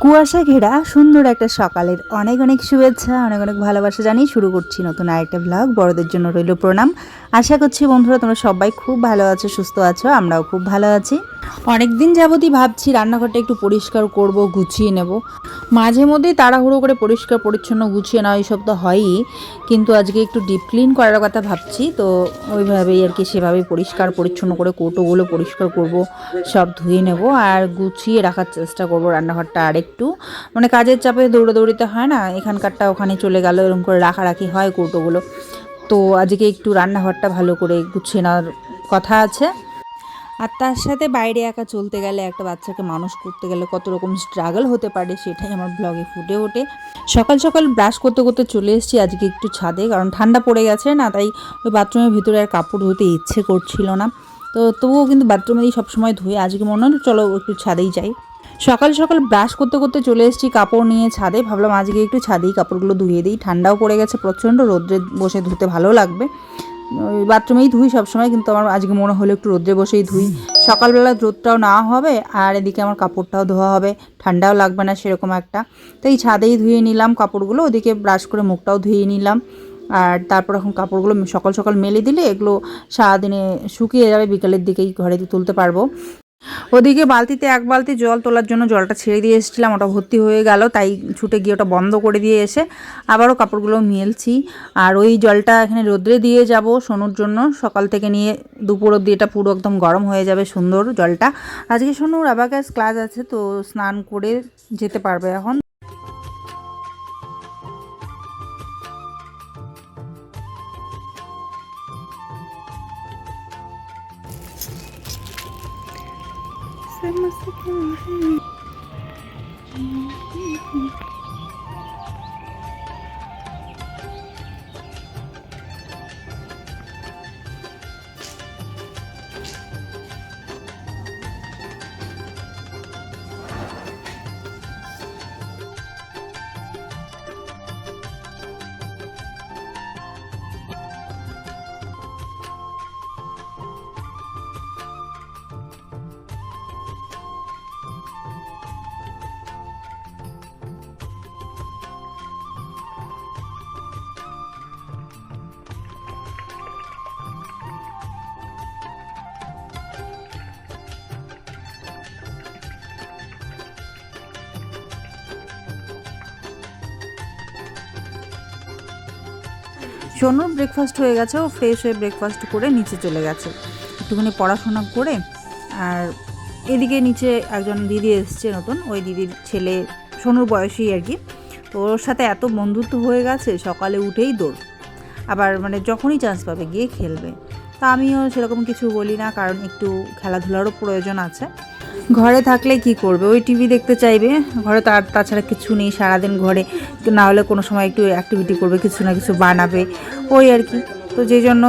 কুয়াশা ঘেরা সুন্দর একটা সকালের অনেক অনেক শুভেচ্ছা, অনেক অনেক ভালোবাসা জানিয়ে শুরু করছি নতুন আরেকটা ব্লগ। বড়দের জন্য রইল প্রণাম। আশা করছি বন্ধুরা তোমরা সবাই খুব ভালো আছো, সুস্থ আছো, আমরাও খুব ভালো আছি। অনেক দিন যাবতই ভাবছি রান্নাঘরটা একটু পরিষ্কার করব, গুছিয়ে নেব। মাঝে মধ্যেই তাড়াহুড়ো করে পরিষ্কার পরিচ্ছন্ন গুছিয়ে নেওয়া এইসব তো হয়ই, কিন্তু আজকে একটু ডিপ ক্লিন করার কথা ভাবছি। তো ওইভাবেই আর কি, সেভাবেই পরিষ্কার পরিচ্ছন্ন করে কৌটোগুলো পরিষ্কার করব, সব ধুয়ে নেব আর গুছিয়ে রাখার চেষ্টা করব রান্নাঘরটা। আর একটু মানে কাজের চাপে দৌড়াদৌড়িতে হয় না, এখানকারটা ওখানে চলে গেল, এরকম করে রাখারাখি হয় কৌটোগুলো। তো আজকে একটু রান্নাঘরটা ভালো করে গুছিয়ে নেওয়ার কথা আছে। আর তার সাথে বাইরে একা চলতে গেলে, একটা বাচ্চাকে মানুষ করতে গেলে কত রকম স্ট্রাগল হতে পারে, সেটাই আমার ব্লগে ফুটে ওঠে। সকাল সকাল ব্রাশ করতে করতে চলে এসেছি আজকে একটু ছাদে, কারণ ঠান্ডা পড়ে গেছে না, তাই ওই বাথরুমের ভিতরে আর কাপড় ধুতে ইচ্ছে করছিল না। তো তবুও কিন্তু বাথরুমেই সবসময় ধুয়ে, আজকে মনে হলো চলো একটু ছাদেই যাই। সকাল সকাল ব্রাশ করতে করতে চলে এসেছি কাপড় নিয়ে ছাদে, ভাবলাম আজকে একটু ছাদেই কাপড়গুলো ধুয়ে দিই। ঠান্ডাও পড়ে গেছে প্রচণ্ড, রোদ্রে বসে ধুতে ভালো লাগবে। ওই বাথরুমেই ধুই সবসময়, কিন্তু আমার আজকে মনে হলো একটু রোদ্রে বসেই ধুই। সকালবেলা রোদটাও না হবে আর এদিকে আমার কাপড়টাও ধোয়া হবে, ঠান্ডাও লাগবে না সেরকম একটা। তো এই ছাদেই ধুয়ে নিলাম কাপড়গুলো, ওদিকে ব্রাশ করে মুখটাও ধুয়ে নিলাম। আর তারপর এখন কাপড়গুলো সকাল সকাল মেলে দিলে এগুলো সারাদিনে শুকিয়ে যাবে, বিকালের দিকেই ঘরে তুলতে পারবো। ওদিকে বালতিতে এক বালতি জল তোলার জন্য জলটা ছেড়ে দিয়ে এসেছিলাম, ওটা ভর্তি হয়ে গেল, তাই ছুটে গিয়ে ওটা বন্ধ করে দিয়ে এসে আবারও কাপড়গুলো মেলছি। আর ওই জলটা এখানে রোদ্রে দিয়ে যাব সোনুর জন্য, সকাল থেকে নিয়ে দুপুর অবধি এটা পুরো একদম গরম হয়ে যাবে সুন্দর জলটা। আজকে সোনুর অ্যাবাকাস ক্লাস আছে, তো স্নান করে যেতে পারবে এখন। সোনুর ব্রেকফাস্ট হয়ে গেছে, ও ফ্রেশ হয়ে ব্রেকফাস্ট করে নিচে চলে গেছে একটুখানি পড়াশোনা করে। আর এদিকে নিচে একজন দিদি এসছে নতুন, ওই দিদির ছেলে সোনুর বয়সী আর কি। তো ওর সাথে এত বন্ধুত্ব হয়ে গেছে, সকালে উঠেই দৌড়, আবার মানে যখনই চান্স পাবে গিয়ে খেলবে। তা আমিও সেরকম কিছু বলি না, কারণ একটু খেলাধুলারও প্রয়োজন আছে। ঘরে থাকলে কি করবে, ওই টিভি দেখতে চাইবে, ঘরে তো আর তাছাড়া কিছু নেই। সারাদিন ঘরে না হলে কোনো সময় একটু অ্যাক্টিভিটি করবে, কিছু না কিছু বানাবে, ওই আর কি। তো যেই জন্য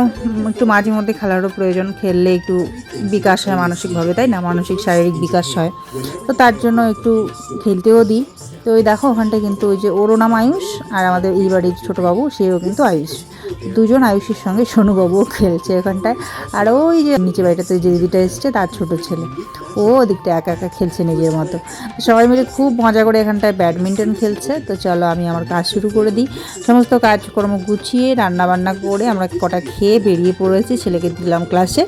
একটু মাঝে মধ্যে খেলারও প্রয়োজন, খেললে একটু বিকাশ হয় মানসিকভাবে, তাই না, মানসিক শারীরিক বিকাশ হয়। তো তার জন্য একটু খেলতেও দিই। তো ওই দেখো ওখানটায় কিন্তু ওই যে ওরও নাম আয়ুষ, আর আমাদের এই বাড়ির ছোটো বাবু সেও কিন্তু আয়ুষ, দুজন আয়ুষের সঙ্গে সোনুবাবুও খেলছে এখানটায়। আর ওই যে নিচে বাড়িটাতে যে দিদিটা এসছে তার ছোট ছেলে, ও ওদিকটা একা একা খেলছে নিজের মতো। সবাই মিলে খুব মজা করে এখানটায় ব্যাডমিন্টন খেলছে। তো চলো আমি আমার কাজ শুরু করে দিই। সমস্ত কাজকর্ম গুছিয়ে রান্নাবান্না করে আমরা কটা খেয়ে বেরিয়ে পড়েছি, ছেলেকে দিলাম ক্লাসে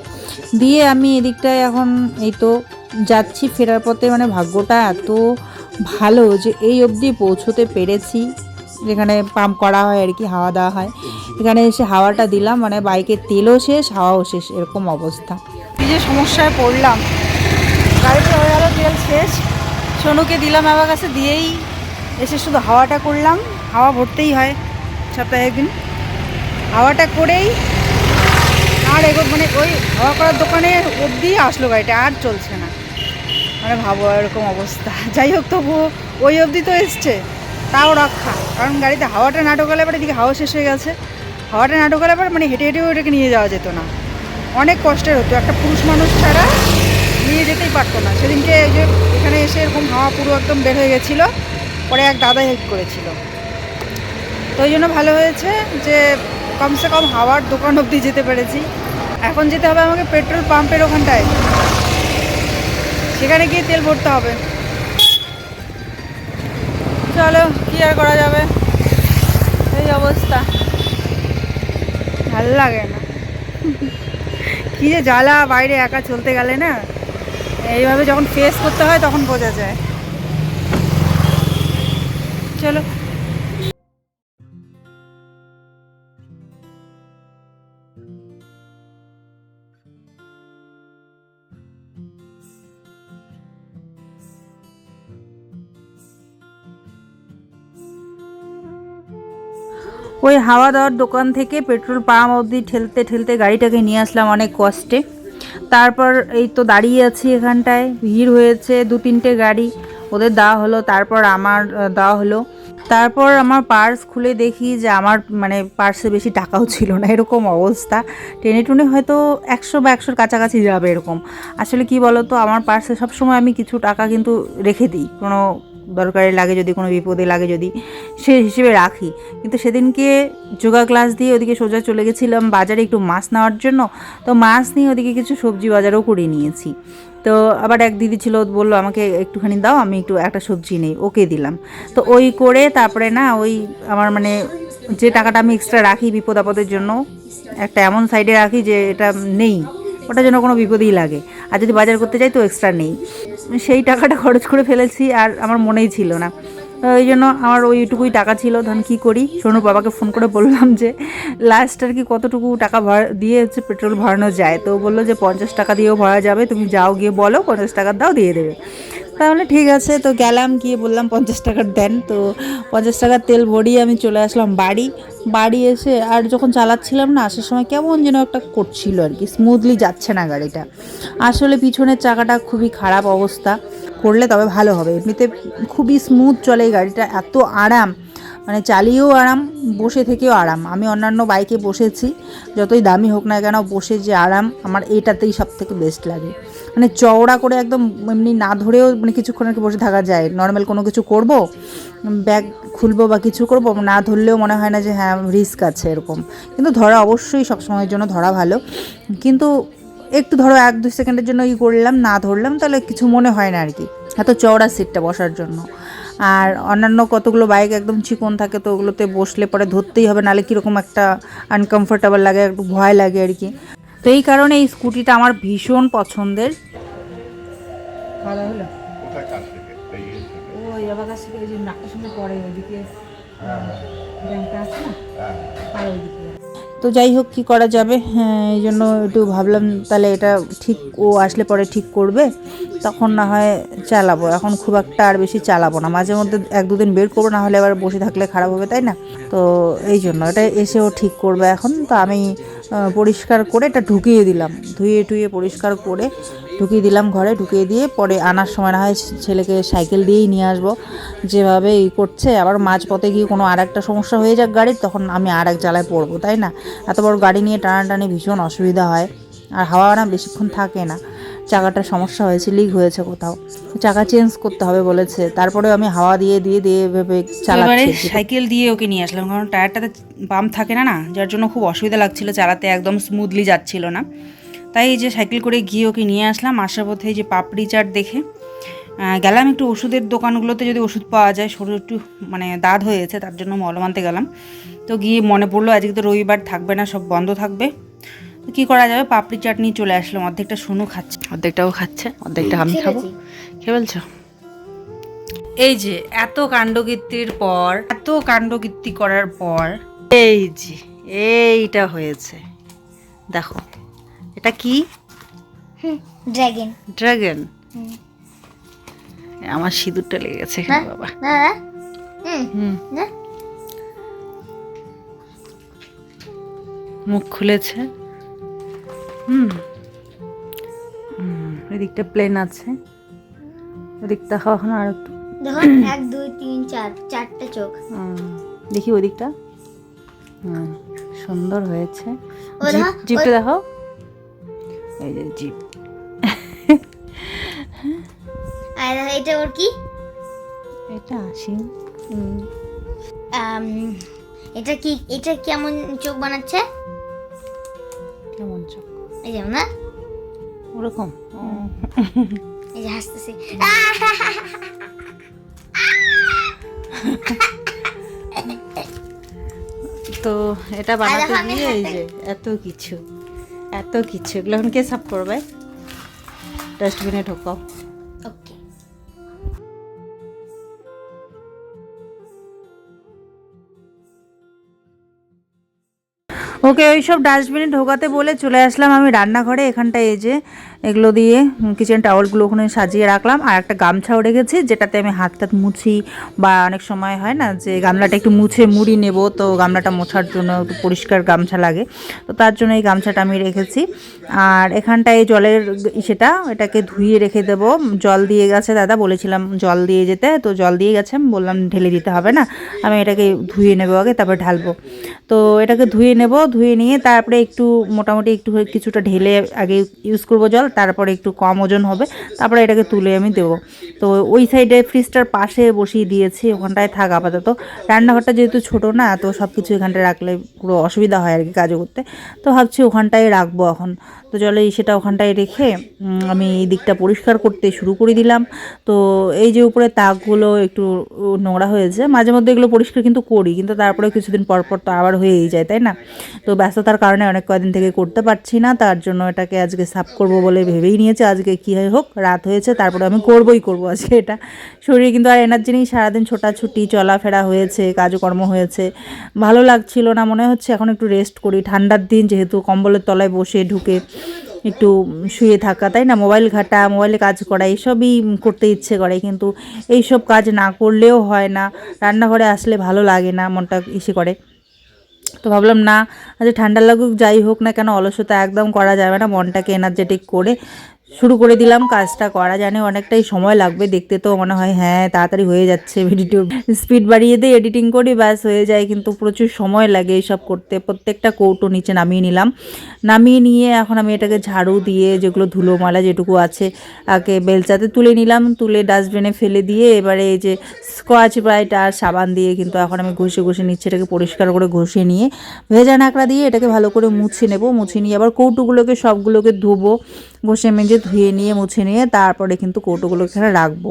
দিয়ে। আমি এদিকটায় এখন এই তো যাচ্ছি ফেরার পথে, মানে ভাগ্যটা এত ভালো যে এই অবধি পৌঁছতে পেরেছি, যেখানে পাম্প করা হয় আর কি, হাওয়া দেওয়া হয়। এখানে এসে হাওয়াটা দিলাম, মানে বাইকের তেলও শেষ হাওয়াও শেষ, এরকম অবস্থা। এই যে সমস্যায় পড়লাম, গাড়িতে হয়ে গেল তেল শেষ, সোনুকে দিলাম আমার কাছে, দিয়েই এসে শুধু হাওয়াটা করলাম। হাওয়া ভরতেই হয় সপ্তাহে একদিন, হাওয়াটা করেই আর মানে ওই হাওয়া করার দোকানে অবধি আসলো গাড়িটা, আর চলছে না। মানে ভাবো এরকম অবস্থা। যাই হোক, তবুও ওই অবধি তো এসছে, তাও রক্ষা, কারণ গাড়িতে হাওয়াটা না ঢোকালে এবার এদিকে হাওয়া শেষ হয়ে গেছে। হাওয়াটা না ঢোকালে এবার মানে হেঁটে হেঁটেও ওটাকে নিয়ে যাওয়া যেত না, অনেক কষ্টের হতো, একটা পুরুষ মানুষ ছাড়া নিয়ে যেতেই পারতো না। সেদিনকে এই যে এখানে এসে এরকম হাওয়া পুরো একদম বের হয়ে গেছিলো, পরে এক দাদা হেল্প করেছিল। তো ওই জন্য ভালো হয়েছে যে কমসে কম হাওয়ার দোকান অবধি যেতে পেরেছি। এখন যেতে হবে আমাকে পেট্রোল পাম্পের ওখানটায়, সেখানে গিয়ে তেল ভরতে হবে। চলো কি আর করা যাবে, এই অবস্থা, ভালো লাগে না। কি যে জ্বালা বাইরে একা চলতে গেলে না, এইভাবে যখন ফেস করতে হয় তখন বোঝা যায়। চলো ওই হাওয়া দেওয়ার দোকান থেকে পেট্রোল পাম্প অবধি ঠেলতে ঠেলতে গাড়িটাকে নিয়ে আসলাম অনেক কষ্টে। তারপর এই তো দাঁড়িয়ে আছি এখানটায়, ভিড় হয়েছে 2-3টে গাড়ি, ওদের দেওয়া হলো, তারপর আমার দেওয়া হলো। তারপর আমার পার্স খুলে দেখি যে আমার মানে পার্সে বেশি টাকাও ছিল না, এরকম অবস্থা। টেনে টুনে হয়তো 100 বা 100-র কাছাকাছি যাবে এরকম। আসলে কি বলো তো, আমার পার্সে সবসময় আমি কিছু টাকা কিন্তু রেখে দিই, কোনো দরকারে লাগে যদি, কোনো বিপদে লাগে যদি, সে হিসেবে রাখি। কিন্তু সেদিনকে যোগা ক্লাস দিয়ে ওদিকে সোজা চলে গেছিলাম বাজারে একটু মাছ নেওয়ার জন্য। তো মাছ নিয়ে ওদিকে কিছু সবজি বাজারও করে নিয়েছি। তো আবার এক দিদি ছিল, বললো আমাকে একটুখানি দাও, আমি একটু একটা সবজি নেই, ওকে দিলাম। তো ওই করে তারপরে না ওই আমার মানে যে টাকাটা আমি এক্সট্রা রাখি বিপদ আপদের জন্য, একটা এমন সাইডে রাখি যে এটা নেই, ওটা যেন কোনো বিপদেই লাগে। আর যদি বাজার করতে যাই তো এক্সট্রা নেই, সেই টাকাটা খরচ করে ফেলেছি আর আমার মনেই ছিল না। ওই জন্য আমার ওইটুকুই টাকা ছিল। ধরুন কী করি, সোনুর বাবাকে ফোন করে বললাম যে লাস্ট আর কি কতটুকু টাকা দিয়ে হচ্ছে পেট্রোল ভরানো যায়। তো বললো যে 50 টাকা দিয়েও ভরা যাবে, তুমি যাও গিয়ে বলো 50 টাকার দাও, দিয়ে দেবে। তাহলে ঠিক আছে, তো গেলাম, গিয়ে বললাম 50 টাকার দেন। তো 50 টাকার তেল ভরিয়ে আমি চলে আসলাম বাড়ি এসে আর যখন চালাচ্ছিলাম না, আসার সময় কেমন যেন একটা করছিল আর কি, স্মুথলি যাচ্ছে না গাড়িটা। আসলে পিছনের চাকাটা খুবই খারাপ অবস্থা, করলে তবে ভালো হবে। এমনিতে খুবই স্মুথ চলে এই গাড়িটা, এত আরাম, মানে চালিয়েও আরাম, বসে থেকেও আরাম। আমি অন্যান্য বাইকে বসেছি, যতই দামি হোক না কেন, বসে যে আরাম, আমার এটাতেই সব থেকে বেস্ট লাগে। মানে চওড়া করে একদম, এমনি না ধরেও মানে কিছুক্ষণ আর কি বসে থাকা যায়। নর্মাল কোনো কিছু করব, ব্যাগ খুলবো বা কিছু করব, না ধরলেও মনে হয় না যে হ্যাঁ রিস্ক আছে এরকম। কিন্তু ধরা অবশ্যই সবসময়ের জন্য ধরা ভালো, কিন্তু একটু ধরো 1-2 সেকেন্ডের জন্য করলাম, না ধরলাম, তাহলে কিছু মনে হয় না আর কি, এত চওড়া সিটটা বসার জন্য। আর অন্যান্য কতগুলো বাইক একদম চিকন থাকে, তো ওগুলোতে বসলে পরে ধরতেই হবে, নাহলে কীরকম একটা আনকমফোর্টেবল লাগে, একটু ভয় লাগে আর কি। তো এই কারণে এই স্কুটিটা আমার ভীষণ পছন্দের। খাওয়া হলো ওই বাবার কাছ থেকে, ওই যে নাকটার সঙ্গে পড়ে ওইদিকে ব্যাংকটা আছে না, আর ওইদিকে। তো যাই হোক, কী করা যাবে, হ্যাঁ এই জন্য একটু ভাবলাম তাহলে এটা ঠিক, ও আসলে পরে ঠিক করবে, তখন না হয় চালাবো। এখন খুব একটা আর বেশি চালাবো না, মাঝে মধ্যে 1-2 দিন বের করবো, না হলে আবার বসে থাকলে খারাপ হবে, তাই না? তো এই জন্য এটা এসেও ঠিক করবে এখন। তো আমি পরিষ্কার করে এটা ঢুকিয়ে দিলাম, ধুয়ে টুয়ে পরিষ্কার করে ঢুকিয়ে দিলাম ঘরে, ঢুকিয়ে দিয়ে পরে আনার সময় না হয় ছেলেকে সাইকেল দিয়েই নিয়ে আসবো। যেভাবে করছে, আবার মাঝপথে গিয়ে কোনো আর একটা সমস্যা হয়ে যাক গাড়ির, তখন আমি আর এক জ্বালায় পড়বো, তাই না? এত বড় গাড়ি নিয়ে টানাটানি ভীষণ অসুবিধা হয়, আর হাওয়া না বেশিক্ষণ থাকে না। চাকাটার সমস্যা হয়েছে, লিক হয়েছে কোথাও, চাকা চেঞ্জ করতে হবে বলেছে। তারপরে আমি হাওয়া দিয়ে ভেবে চালাচ্ছি। সাইকেল দিয়ে ওকে নিয়ে আসলাম, কারণ টায়ারটাতে পাম্প থাকে না, যার জন্য খুব অসুবিধা লাগছিল চালাতে, একদম স্মুথলি যাচ্ছিল না। তাই এই যে সাইকেল করে গিয়ে ওকে নিয়ে আসলাম। আসার পথে এই যে পাপড়ি চাট দেখে গেলাম একটু ওষুধের দোকানগুলোতে, যদি ওষুধ পাওয়া যায়, শরীর একটু মানে দাঁত হয়েছে, তার জন্য মলম আনতে গেলাম। তো গিয়ে মনে পড়লো আজকে তো রবিবার, থাকবে না, সব বন্ধ থাকবে, তো কী করা যাবে, পাপড়ি চাট নিয়ে চলে আসলাম। অর্ধেকটা সোনু খাচ্ছে, অর্ধেকটাও খাচ্ছে, অর্ধেকটা আমি খাবো। খেয়ে বলছো? এই যে এত কাণ্ডকীর্তির পর, এত কাণ্ডকীর্তি করার পর এই যে এইটা হয়েছে, দেখো এটা কি? ড্রাগন। ড্রাগন। আমার সিঁদুরটা লেগে গেছে এখানে বাবা। মুখ খুলেছে। এদিকটা প্লেন আছে, ওদিকটা কখন আর একটু দেখো 1 2 3 4 4টে চোখ। দেখি ওদিকটা, সুন্দর হয়েছে। জিপটা দেখো, এই যে জিপ। আর এটা ওর কি? এটা শিং। এটা কি? এটা কেমন চোখ বানাচ্ছে? কেমন চোখ? এই যে না ওরকম, এই যে হাসতেছে। এটা বানাতে দেখো আমি গিয়ে এই যে এত কিছু এগুলো এখন কে সাফ করবে? ডাস্টবিনে ঢোকাও। ওকে। ওকে, ওইসব ডাস্টবিনে ঢোকাতে বলে চলে আসলাম আমি রান্নাঘরে। এখানটায় এই যে এগুলো দিয়ে কিচেন টাওয়ালগুলো ওখানে সাজিয়ে রাখলাম, আর একটা গামছাও রেখেছি যেটাতে আমি হাত টাত মুছি, বা অনেক সময় হয় না যে গামলাটা একটু মুছে মুড়ি নেব, তো গামলাটা মোছার জন্য একটু পরিষ্কার গামছা লাগে, তো তার জন্য এই গামছাটা আমি রেখেছি। আর এখানটায় জলের এটাকে ধুয়ে রেখে দেবো। জল দিয়ে গেছে দাদা, বলেছিলাম জল দিয়ে যেতে, তো জল দিয়ে গেছে, আমি বললাম ঢেলে দিতে হবে না, আমি এটাকে ধুয়ে নেবো আগে তারপর ঢালবো। তো এটাকে ধুয়ে নেব, ধুয়ে নিয়ে তারপরে একটু মোটামুটি একটু কিছুটা ঢেলে আগে ইউজ করব জল, তারপরে একটু কম ওজন হবে, তারপরে এটাকে তুলে আমি দেবো। তো ওই সাইডে ফ্রিজটার পাশে বসিয়ে দিয়েছি, ওখানটায় থাক আপাতত। রান্নাঘরটা যেহেতু ছোটো না, তো সব কিছু এখানটায় রাখলে পুরো অসুবিধা হয় আর কি কাজ করতে, তো ভাবছি ওখানটায় রাখবো এখন। তো চলে সেটা ওখানটায় রেখে আমি এই দিকটা পরিষ্কার করতে শুরু করে দিলাম। তো এই যে উপরে তাকগুলো একটু নোংরা হয়েছে, মাঝে মধ্যে এগুলো পরিষ্কার কিন্তু করি, কিন্তু তারপরে কিছুদিন পর পর তো আবার হয়েই যায়, তাই না? তো ব্যস্ততার কারণে অনেক কয়েকদিন থেকে করতে পারছি না, তার জন্য এটাকে আজকে সাফ করব বলে ভেবেই নিয়েছি। আজকে কী হয় হোক, রাত হয়েছে, তারপরে আমি করবই আজকে এটা। শরীরে কিন্তু আর এনার্জি নেই, সারাদিন ছোটাছুটি চলাফেরা হয়েছে, কাজকর্ম হয়েছে, ভালো লাগছিল না, মনে হচ্ছে এখন একটু রেস্ট করি। ঠান্ডার দিন যেহেতু, কম্বলের তলায় বসে ঢুকে একটু শুয়ে থাকা, তাই না, মোবাইল ঘাটা, মোবাইলে কাজ করা, এইসবই করতে ইচ্ছে করে, কিন্তু এইসব কাজ না করলেও হয় না, রান্নাঘরে আসলে ভালো লাগে না, মনটা ইসে করে। তো ভাবলাম না, আজ ঠান্ডা লাগুক যাই হোক না কেন, অলসতা একদম করা যাবে না, মনটাকে এনার্জেটিক করে শুরু করে দিলাম কাজটা করা। জানি অনেকটাই সময় লাগবে, দেখতে তো মনে হয় হ্যাঁ তাড়াতাড়ি হয়ে যাচ্ছে, ভিডিও স্পিড বাড়িয়ে দিয়ে এডিটিং করি ব্যাস হয়ে যায়, কিন্তু প্রচুর সময় লাগে এইসব করতে। প্রত্যেকটা কৌটো নিচে নামিয়ে নিলাম, নামিয়ে নিয়ে এখন আমি এটাকে ঝাড়ু দিয়ে যেগুলো ধুলো ময়লা যেটুকু আছে আগে বেলচাতে তুলে নিলাম, তুলে ডাস্টবিনে ফেলে দিয়ে এবারে এই যে স্কচ ব্রাইট আর সাবান দিয়ে কিন্তু এখন আমি ঘষে নিচ্ছি, এটাকে পরিষ্কার করে ঘষে নিয়ে ভেজা নাকড়া দিয়ে এটাকে ভালো করে মুছে নেব। মুছে নিয়ে আবার কৌটোগুলোকে সবগুলোকে ধুবো, ঘষে মেজে ধুয়ে নিয়ে মুছে নিয়ে তারপরে কিন্তু কৌটোগুলো এখানে রাখবো।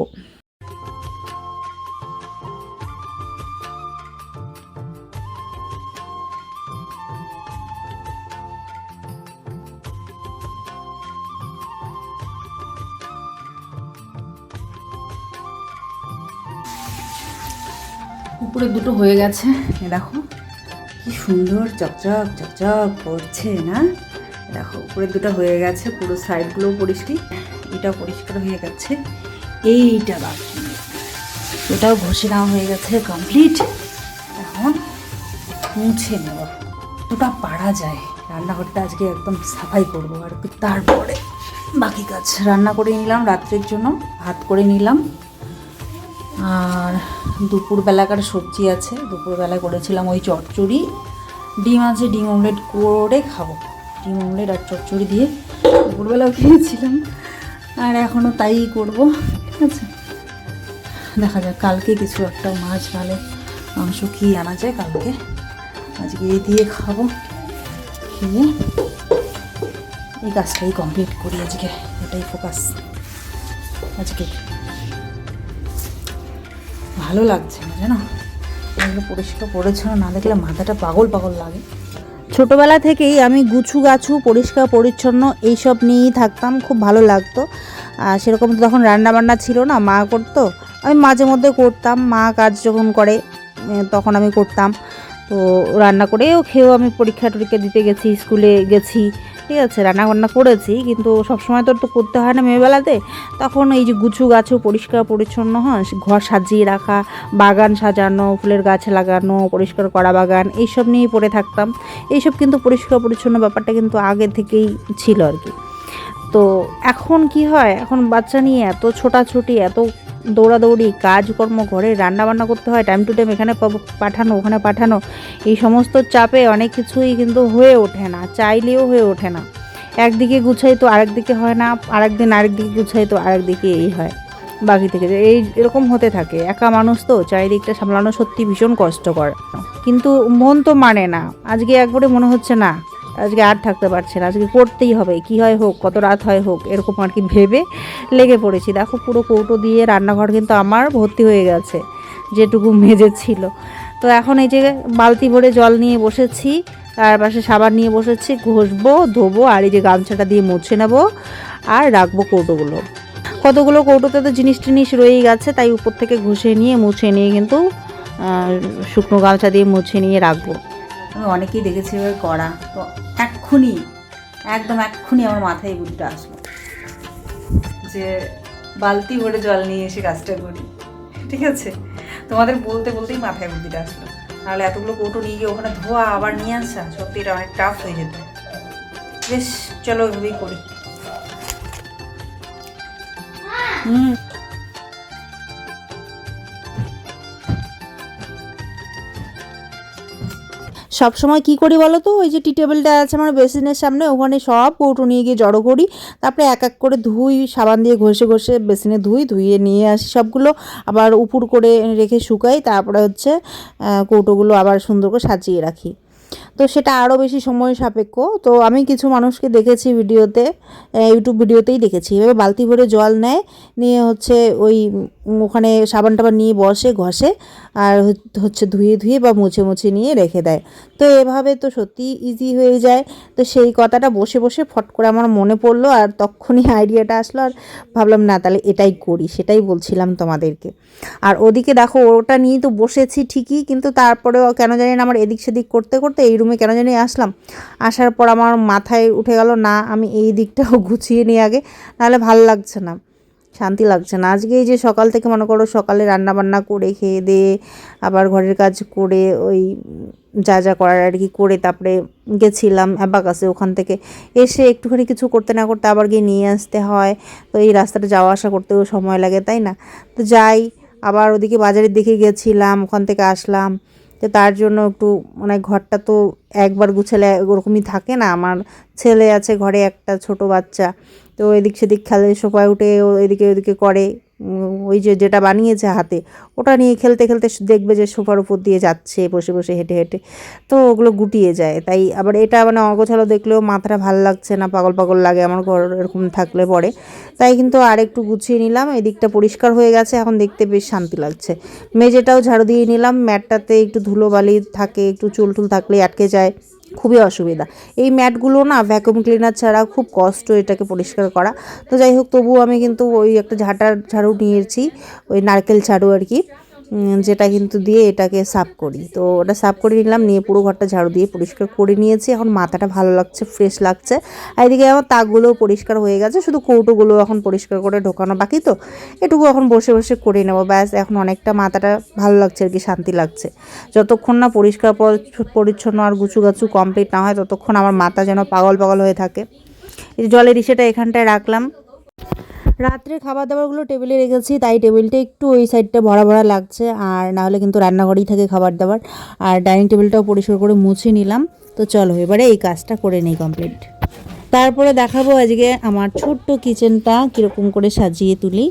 উপরে দুটো হয়ে গেছে, দেখো কি সুন্দর চকচক চকচক করছে না? দেখো উপরে দুটো হয়ে গেছে, পুরো সাইডগুলোও পরিষ্কার, এটাও পরিষ্কার হয়ে গেছে, এইটা বাকি, এটাও ঘষে নেওয়া হয়ে গেছে কমপ্লিট। এখন মুছে নেব, দুটা পারা যায়। রান্নাঘরটা আজকে একদম সাফাই করবো আর কি, তারপরে বাকি কাজ। রান্না করে নিলাম রাত্রের জন্য, ভাত করে নিলাম, আর দুপুরবেলাকার সবজি আছে, দুপুরবেলায় করেছিলাম ওই চচ্চড়ি, ডিম আছে, ডিম অমলেট করে খাবো, ডিম অমলেট আর চচ্চড়ি দিয়ে দুপুরবেলাও খেয়েছিলাম, আর এখনও তাই করব, ঠিক আছে। দেখা যাক কালকে কিছু একটা মাছ ভালো মাংস কি আনা যায় কালকে, আজকে এই দিয়ে খাবো, খেয়ে এই কাজটাই কমপ্লিট করি আজকে, এটাই ফোকাস আজকে। ভালো লাগছে না জানো, এগুলো পরিষ্কার পরিচ্ছন্ন না দেখলে মাথাটা পাগল লাগে। ছোটোবেলা থেকেই আমি গুছু গাছু পরিষ্কার পরিচ্ছন্ন এইসব নিয়েই থাকতাম, খুব ভালো লাগতো। আর সেরকম তো তখন রান্নাবান্না ছিল না, মা করতো, আমি মাঝে মধ্যে করতাম, মা কাজ যখন করে তখন আমি করতাম। তো রান্না করেও খেয়েও আমি পরীক্ষা টরীক্ষা দিতে গেছি, স্কুলে গেছি, ঠিক আছে, রান্নাবান্না করেছি, কিন্তু সবসময় তো করতে হয় না মেয়েবেলাতে। তখন এই যে গুছু গাছু পরিষ্কার পরিচ্ছন্ন হয়, ঘর সাজিয়ে রাখা, বাগান সাজানো, ফুলের গাছ লাগানো, পরিষ্কার করা বাগান, এইসব নিয়েই পড়ে থাকতাম। এইসব কিন্তু পরিষ্কার পরিচ্ছন্ন ব্যাপারটা কিন্তু আগে থেকেই ছিল আর কি। তো এখন কি হয়, এখন বাচ্চা নিয়ে এত ছোটাছুটি, এত দৌড়াদৌড়ি, কাজকর্ম, ঘরে রান্নাবান্না করতে হয়, টাইম টু টাইম এখানে পাঠানো ওখানে পাঠানো, এই সমস্ত চাপে অনেক কিছুই কিন্তু হয়ে ওঠে না, চাইলেও হয়ে ওঠে না। একদিকে গুছাই তো আরেকদিকে হয় না, আরেকদিকে গুছাই তো আরেকদিকে এই হয়, বাকি থেকে এরকম হতে থাকে। একা মানুষ তো, চারিদিকটা সামলানো সত্যি ভীষণ কষ্টকর, কিন্তু মন তো মানে না। আজকে একবারে মনে হচ্ছে না, আজকে আর থাকতে পারছে না, আজকে করতেই হবে, কী হয় হোক, কত রাত হয় হোক, এরকম আর কি ভেবে লেগে পড়েছি। দেখো পুরো কৌটো দিয়ে রান্নাঘর কিন্তু আমার ভর্তি হয়ে গেছে, যেটুকু মেজে ছিল। তো এখন এই যে বালতি ভরে জল নিয়ে বসেছি, তার পাশে সাবান নিয়ে বসেছি, ঘষবো ধোবো আর এই যে গামছাটা দিয়ে মুছে নেবো আর রাখবো কৌটোগুলো। কতগুলো কৌটোতে তো জিনিস টিনিস রয়েই গেছে, তাই উপর থেকে ঘষে নিয়ে মুছে নিয়ে কিন্তু শুকনো গামছা দিয়ে মুছে নিয়ে রাখবো। আমি অনেকেই দেখেছি এভাবে করা, তো এক্ষুনি একদম এক্ষুনি আমার মাথায় বুদ্ধিটা আসলো যে বালতি ভরে জল নিয়ে এসে কাজটা করি। ঠিক আছে, তোমাদের বলতে বলতেই মাথায় বুদ্ধিটা আসলো, নাহলে এতগুলো কৌটো নিয়ে গিয়ে ওখানে ধোয়া আবার নিয়ে আসা সত্যি এটা অনেক টাফ হয়ে যেত। বেশ চলো এভাবেই করি। সব সময় কি করি বলো তো, ওই যে টি টেবিলটা আছে আমার বেসিনের সামনে, ওখানে সব কৌটো নিয়ে গিয়ে জড়ো করি, তারপরে এক এক করে ধুই, সাবান দিয়ে ঘষে ঘষে বেসিনে ধুয়ে নিয়ে আসি সবগুলো, আবার উপর করে রেখে শুকাই, তারপরে হচ্ছে কৌটোগুলো আবার সুন্দর করে সাজিয়ে রাখি। তো সেটা আরও বেশি সময় সাপেক্ষ। তো আমি কিছু মানুষকে দেখেছি ভিডিওতে, ইউটিউব ভিডিওতেই দেখেছি, এভাবে বালতি ভরে জল নেয়, নিয়ে হচ্ছে ওই ওখানে সাবান টাবান নিয়ে বসে ঘষে আর হচ্ছে ধুয়ে বা মুছে নিয়ে রেখে দেয়। তো এভাবে তো সত্যি ইজি হয়ে যায়। তো সেই কথাটা বসে বসে ফট করে আমার মনে পড়লো, আর তখনই আইডিয়াটা আসলো, আর ভাবলাম না তাহলে এটাই করি, সেটাই বলছিলাম তোমাদেরকে। আর ওদিকে দেখো ওটা নিয়েই তো বসেছি ঠিকই, কিন্তু তারপরেও কেন জানি না আমার এদিক সেদিক করতে করতে এই রুমে কেন জানি আসলাম, আসার পর আমার মাথায় উঠে গেল না আমি এই দিকটাও গুছিয়ে নিই আগে, নাহলে ভাল লাগছে না, শান্তি লাগছে না। আজকে এই যে সকাল থেকে মনে করো সকালে রান্না বান্না করে খেয়ে দিয়ে আবার ঘরের কাজ করে ওই যা করার আর কি করে তারপরে গেছিলাম অ্যাবাকাসে, ওখান থেকে এসে একটুখানি কিছু করতে না করতে আবার গিয়ে নিয়ে আসতে হয়। তো এই রাস্তাটা যাওয়া আসা করতেও সময় লাগে, তাই না? তো যাই, আবার ওদিকে বাজারের দিকে গেছিলাম, ওখান থেকে আসলাম। তো তার জন্য একটু মানে ঘরটা তো একবার গুছালে ওরকমই থাকে না, আমার ছেলে আছে ঘরে, একটা ছোট বাচ্চা, তো এদিক সেদিক খেলে, সোফায় উঠে এদিকে ওদিকে করে, ওই যে যেটা বানিয়েছে হাতে ওটা নিয়ে খেলতে খেলতে দেখবে যে সোফার উপর দিয়ে যাচ্ছে বসে বসে হেঁটে হেঁটে, তো ওগুলো গুটিয়ে যায়। তাই আবার এটা মানে অগোছালো দেখলেও মাথাটা ভালো লাগছে না, পাগল পাগল লাগে আমার ঘর এরকম থাকলে পরে। তাই কিন্তু আর একটু গুছিয়ে নিলাম, এদিকটা পরিষ্কার হয়ে গেছে, এখন দেখতে বেশ শান্তি লাগছে। মেঝেটাও ঝাড়ু দিয়ে নিলাম, ম্যাটটাতে একটু ধুলোবালি থাকে, একটু চুল টুল থাকলে আটকে যায়, খুবই অসুবিধা। এই ম্যাটগুলো না ভ্যাকুয়াম ক্লিনার ছাড়া খুব কষ্ট এটাকে পরিষ্কার করা। তো যাই হোক, তবুও আমি কিন্তু ওই একটা ঝাড়ু নিয়েছি, ওই নারকেল ঝাড়ু আর কি, যেটা কিন্তু দিয়ে এটাকে সাফ করি। তো ওটা সাফ করে নিলাম, নিয়ে পুরো ঘরটা ঝাড়ু দিয়ে পরিষ্কার করে নিয়েছি। এখন মাথাটা ভালো লাগছে, ফ্রেশ লাগছে। আর এদিকে আমার তাকগুলোও পরিষ্কার হয়ে গেছে, শুধু কৌটোগুলো এখন পরিষ্কার করে ঢোকানো বাকি, তো এটুকু এখন বসে বসে করে নেবো, ব্যাস। এখন অনেকটা মাথাটা ভালো লাগছে আর কি, শান্তি লাগছে। যতক্ষণ না পরিষ্কার পরিচ্ছন্ন আর গুছু কমপ্লিট না হয় ততক্ষণ আমার মাথা যেন পাগল পাগল হয়ে থাকে। এই জলের ইসেটা এখানটায় রাখলাম, রাত্রে খাবার দাবারগুলো টেবিলে রেখেছি, তাই টেবিলটা একটু ওই সাইডটা ভরা ভরা লাগছে, আর নাহলে কিন্তু রান্নাঘরেই থাকে খাবার দাবার। আর ডাইনিং টেবিলটাও পরিষ্কার করে মুছে নিলাম। তো চলো এবারে এই কাজটা করে নিই কমপ্লিট, তারপরে দেখাবো আজকে আমার ছোট্ট কিচেনটা কীরকম করে সাজিয়ে তুলি।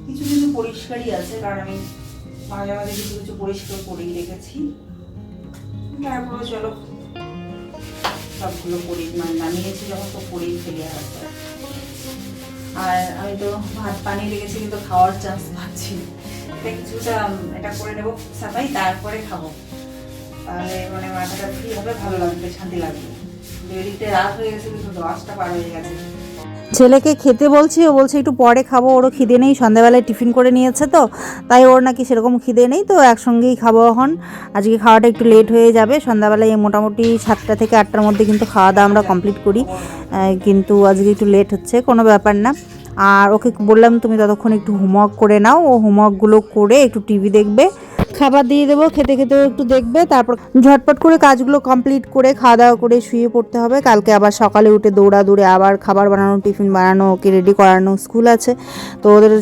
কিছু কিছু পরিষ্কারই আছে, কারণ আমি মাঝে মাঝে কিছু কিছু পরিষ্কার করেই রেখেছি। তারপরে চলো সবগুলো নামিয়েছি যখন, তো করেই ফেলে আসতে। আর আমি তো ভাত বানিয়ে রেখেছি, কিন্তু খাওয়ার চান্স পাচ্ছি না। এটা কিছুটা এটা করে নেবো সাফাই, তারপরে খাবো, তাহলে মানে মাথাটা ফ্রি হবে, ভালো লাগবে, শান্তি লাগবে। এদিকটা রাত হয়ে গেছে, কিন্তু 10টা পার হয়ে গেছে। ছেলেকে খেতে বলছি, ও বলছে একটু পরে খাবো, ওরও খিদে নেই, সন্ধ্যাবেলায় টিফিন করে নিয়েছে, তো তাই ওর নাকি সেরকম খিদে নেই, তো একসঙ্গেই খাবো এখন। আজকে খাওয়াটা একটু লেট হয়ে যাবে, সন্ধ্যাবেলায় মোটামুটি 7টা থেকে 8টার মধ্যে কিন্তু খাওয়া দাওয়া আমরা কমপ্লিট করি, কিন্তু আজকে একটু লেট হচ্ছে, কোনো ব্যাপার না। আর ওকে বললাম তুমি ততক্ষণ একটু হোমওয়ার্ক করে নাও, ও হোমওয়ার্কগুলো করে একটু টিভি দেখবে, খাবার দিয়ে দেবো, খেতে খেতেও একটু দেখবে, তারপর ঝটপট করে কাজগুলো কমপ্লিট করে খাওয়া দাওয়া করে শুয়ে পড়তে হবে। কালকে আবার সকালে উঠে দৌড়ে আবার খাবার বানানো, টিফিন বানানো, ওকে রেডি করানো, স্কুল আছে। তো ওদের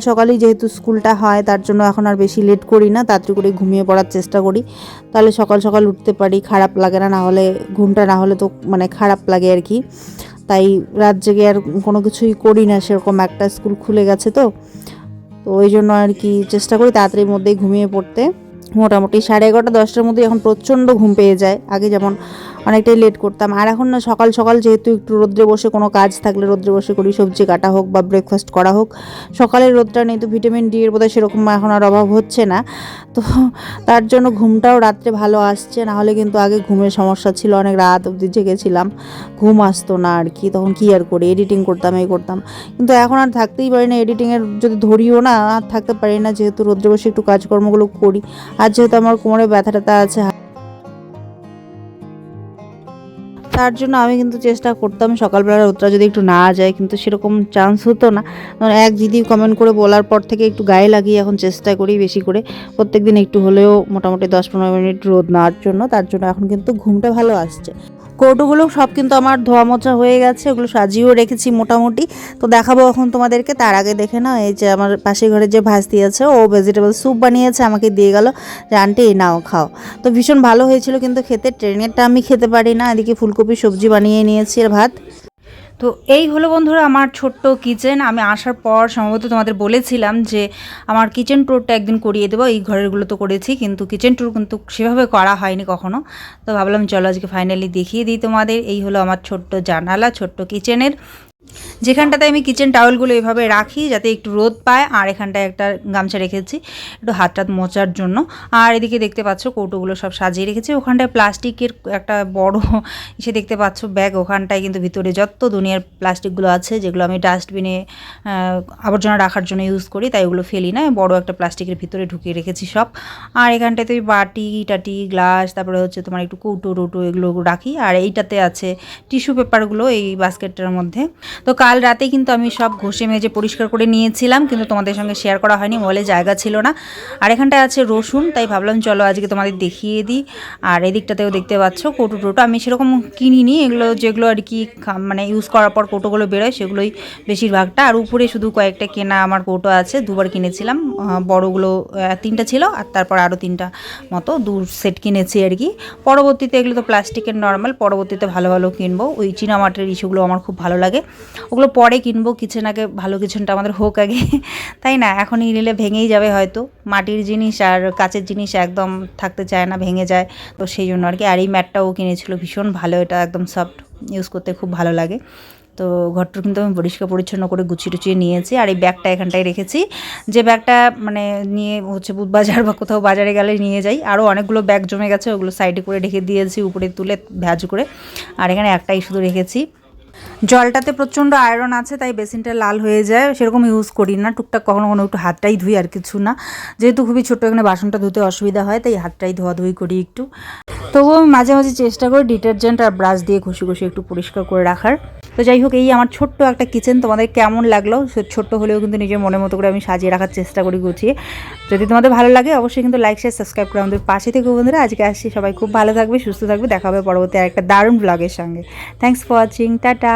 সকালেই যেহেতু স্কুলটা হয়, তার জন্য এখন আর বেশি লেট করি না, তাড়াতাড়ি করে ঘুমিয়ে পড়ার চেষ্টা করি, তাহলে সকাল উঠতে পারি, খারাপ লাগে না, নাহলে ঘুমটা না হলে তো মানে খারাপ লাগে আর কি। তাই রাত জেগে আর কোনো কিছুই করি না সেরকম, একটা স্কুল খুলে গেছে, তো ওই জন্য আর কি চেষ্টা করি তাড়াতাড়ির মধ্যেই ঘুমিয়ে পড়তে। মোটামুটি 11:30 10টার মধ্যে এখন প্রচণ্ড ঘুম পেয়ে যায়, আগে যেমন অনেকটাই লেট করতাম। আর এখন না সকাল সকাল যেহেতু একটু রোদ্রে বসে কোনো কাজ থাকলে রোদ্রে বসে করি, সবজি কাটা হোক বা ব্রেকফাস্ট করা হোক, সকালের রোদটা নেই তো ভিটামিন ডি এর বোধহয় সেরকম এখন আর অভাব হচ্ছে না। তো তার জন্য ঘুমটাও রাত্রে ভালো আসছে, নাহলে কিন্তু আগে ঘুমের সমস্যা ছিল, অনেক রাত অবধি জেগেছিলাম, ঘুম আসতো না আর কি। তখন কি আর করি, এডিটিং করতাম, এই করতাম, কিন্তু এখন আর থাকতেই পারি না। এডিটিংয়ের যদি ধরিও না আর থাকতে পারি না, যেহেতু রোদ্রে বসে একটু কাজকর্মগুলো করি। আর যেহেতু আমার কোমরে ব্যথা ট্যাথা আছে, তার জন্য আমি কিন্তু চেষ্টা করতাম সকালবেলা রোদটা যদি একটু না যায়, কিন্তু সেরকম চান্স হতো না। এক দিদি কমেন্ট করে বলার পর থেকে একটু গায়ে লাগিয়ে এখন চেষ্টা করি বেশি করে প্রত্যেকদিন একটু হলেও মোটামুটি 10-15 মিনিট রোদ নেওয়ার জন্য। তার জন্য এখন কিন্তু ঘুমটা ভালো আসছে। কৌটোগুলো সব কিন্তু আমার ধোয়া মোছা হয়ে গেছে, ওগুলো সাজিয়েও রেখেছি মোটামুটি। তো দেখাবো এখন তোমাদেরকে, তার আগে দেখে নাও এই যে আমার পাশের ঘরে যে ভাস্তি আছে, ও ভেজিটেবল স্যুপ বানিয়েছে, আমাকে দিয়ে গেল যে আন্টি এই নাও খাও। তো ভীষণ ভালো হয়েছিল কিন্তু খেতে। ট্রেনেরটা আমি খেতে পারি না। এদিকে ফুলকপি সবজি বানিয়ে নিয়েছি আর ভাত। তো এই হলো বন্ধুরা আমার ছোট্ট কিচেন। আমি আসার পর সম্ভবত তোমাদের বলেছিলাম যে আমার কিচেন ট্যুরটা একদিন করিয়ে দেবো। এই ঘরেরগুলো তো করেছি, কিন্তু কিচেন ট্যুর কিন্তু সেভাবে করা হয়নি কখনো। তো ভাবলাম চলো আজকে ফাইনালি দেখিয়ে দিই তোমাদের। এই হলো আমার ছোট্ট জানালা, ছোট্ট কিচেনের, যেখানটাতে আমি কিচেন টাওয়েলগুলো এভাবে রাখি যাতে একটু রোদ পায়। আর এখানটায় একটা গামছা রেখেছি একটু হাত টাত মোচার জন্য। আর এদিকে দেখতে পাচ্ছ কৌটোগুলো সব সাজিয়ে রেখেছি। ওখানটায় প্লাস্টিকের একটা বড় এসে দেখতে পাচ্ছ ব্যাগ, ওখানটায় কিন্তু ভিতরে যত দুনিয়ার প্লাস্টিকগুলো আছে যেগুলো আমি ডাস্টবিনে আবর্জনা রাখার জন্য ইউজ করি, তাই ওগুলো ফেলি না, বড় একটা প্লাস্টিকের ভিতরে ঢুকিয়ে রেখেছি সব। আর এখানটাতে বাটি টাটি গ্লাস, তারপরে হচ্ছে তোমার একটু কৌটো টৌটো এগুলো রাখি। আর এইটাতে আছে টিস্যু পেপারগুলো এই বাস্কেটটার মধ্যে। তো কাল রাতে কিন্তু আমি সব ঘষে মেজে পরিষ্কার করে নিয়েছিলাম, কিন্তু তোমাদের সঙ্গে শেয়ার করা হয়নি, মোবাইলে জায়গা ছিল না। আর এখানটায় আছে রসুন, তাই ভাবলাম চলো আজকে তোমাদের দেখিয়ে দিই। আর এদিকটাতেও দেখতে পাচ্ছ কৌটো টোটো আমি সেরকম কিনিনি, এগুলো যেগুলো আর কি মানে ইউজ করার পর কৌটোগুলো বেরোয় সেগুলোই বেশিরভাগটা। আর উপরে শুধু কয়েকটা কেনা আমার কৌটো আছে, দুবার কিনেছিলাম। বড়গুলো 3টা ছিল, আর তারপর আরও 3টা মতো 2 সেট কিনেছি আর কি। পরবর্তীতে এগুলো তো প্লাস্টিকের নর্মাল, পরবর্তীতে ভালো ভালো কিনবো। ওই চীনামাটির ইস্যুগুলো আমার খুব ভালো লাগে, ওগুলো পরে কিনবো। কিচেন আগে, ভালো কিচেনটা আমাদের হোক আগে, তাই না? এখনই নিলে ভেঙেই যাবে হয়তো। মাটির জিনিস আর কাচের জিনিস একদম থাকতে চায় না, ভেঙে যায়, তো সেই জন্য আর কি। আর এই ম্যাটটাও কিনেছিল, ভীষণ ভালো, এটা একদম সফট, ইউজ করতে খুব ভালো লাগে। তো ঘরটা কিন্তু আমি পরিষ্কার পরিচ্ছন্ন করে গুছিয়ে টুচিয়ে নিয়েছি। আর এই ব্যাগটা এখানটায় রেখেছি, যে ব্যাগটা মানে নিয়ে হচ্ছে বুধবাজার বা কোথাও বাজারে গেলে নিয়ে যাই। আরও অনেকগুলো ব্যাগ জমে গেছে, ওগুলো সাইডে করে রেখে দিয়েছি, উপরে তুলে ভাঁজ করে। আর এখানে একটাই শুধু রেখেছি। জলটাতে প্রচণ্ড আয়রন আছে, তাই বেসিনটা লাল হয়ে যায়, সেরকম ইউজ করি না। টুকটাক কখনো কখনো একটু হাতটাই ধুই, আর কিছু না। যেহেতু খুবই ছোটো, এখানে বাসনটা ধুতে অসুবিধা হয়, তাই হাতটাই ধোয়াধুয়ি করি একটু। তবুও আমি মাঝে মাঝে চেষ্টা করি ডিটারজেন্ট আর ব্রাশ দিয়ে ঘষে ঘষে একটু পরিষ্কার করে রাখার। তো যাই হোক, এই আমার ছোট্ট একটা কিচেন তোমাদের কেমন লাগলো? ছোট্ট হলেও কিন্তু নিজের মনের মতো করে আমি সাজিয়ে রাখার চেষ্টা করি গুছিয়ে। যদি তোমাদের ভালো লাগে অবশ্যই কিন্তু লাইক শেয়ার সাবস্ক্রাইব করে আমাদের পাশে থেকে বন্ধুরা। আজকে আসছি, সবাই খুব ভালো থাকবে, সুস্থ থাকবে, দেখা হবে পরবর্তী একটা দারুণ ব্লগের সঙ্গে। Thanks for watching, tata.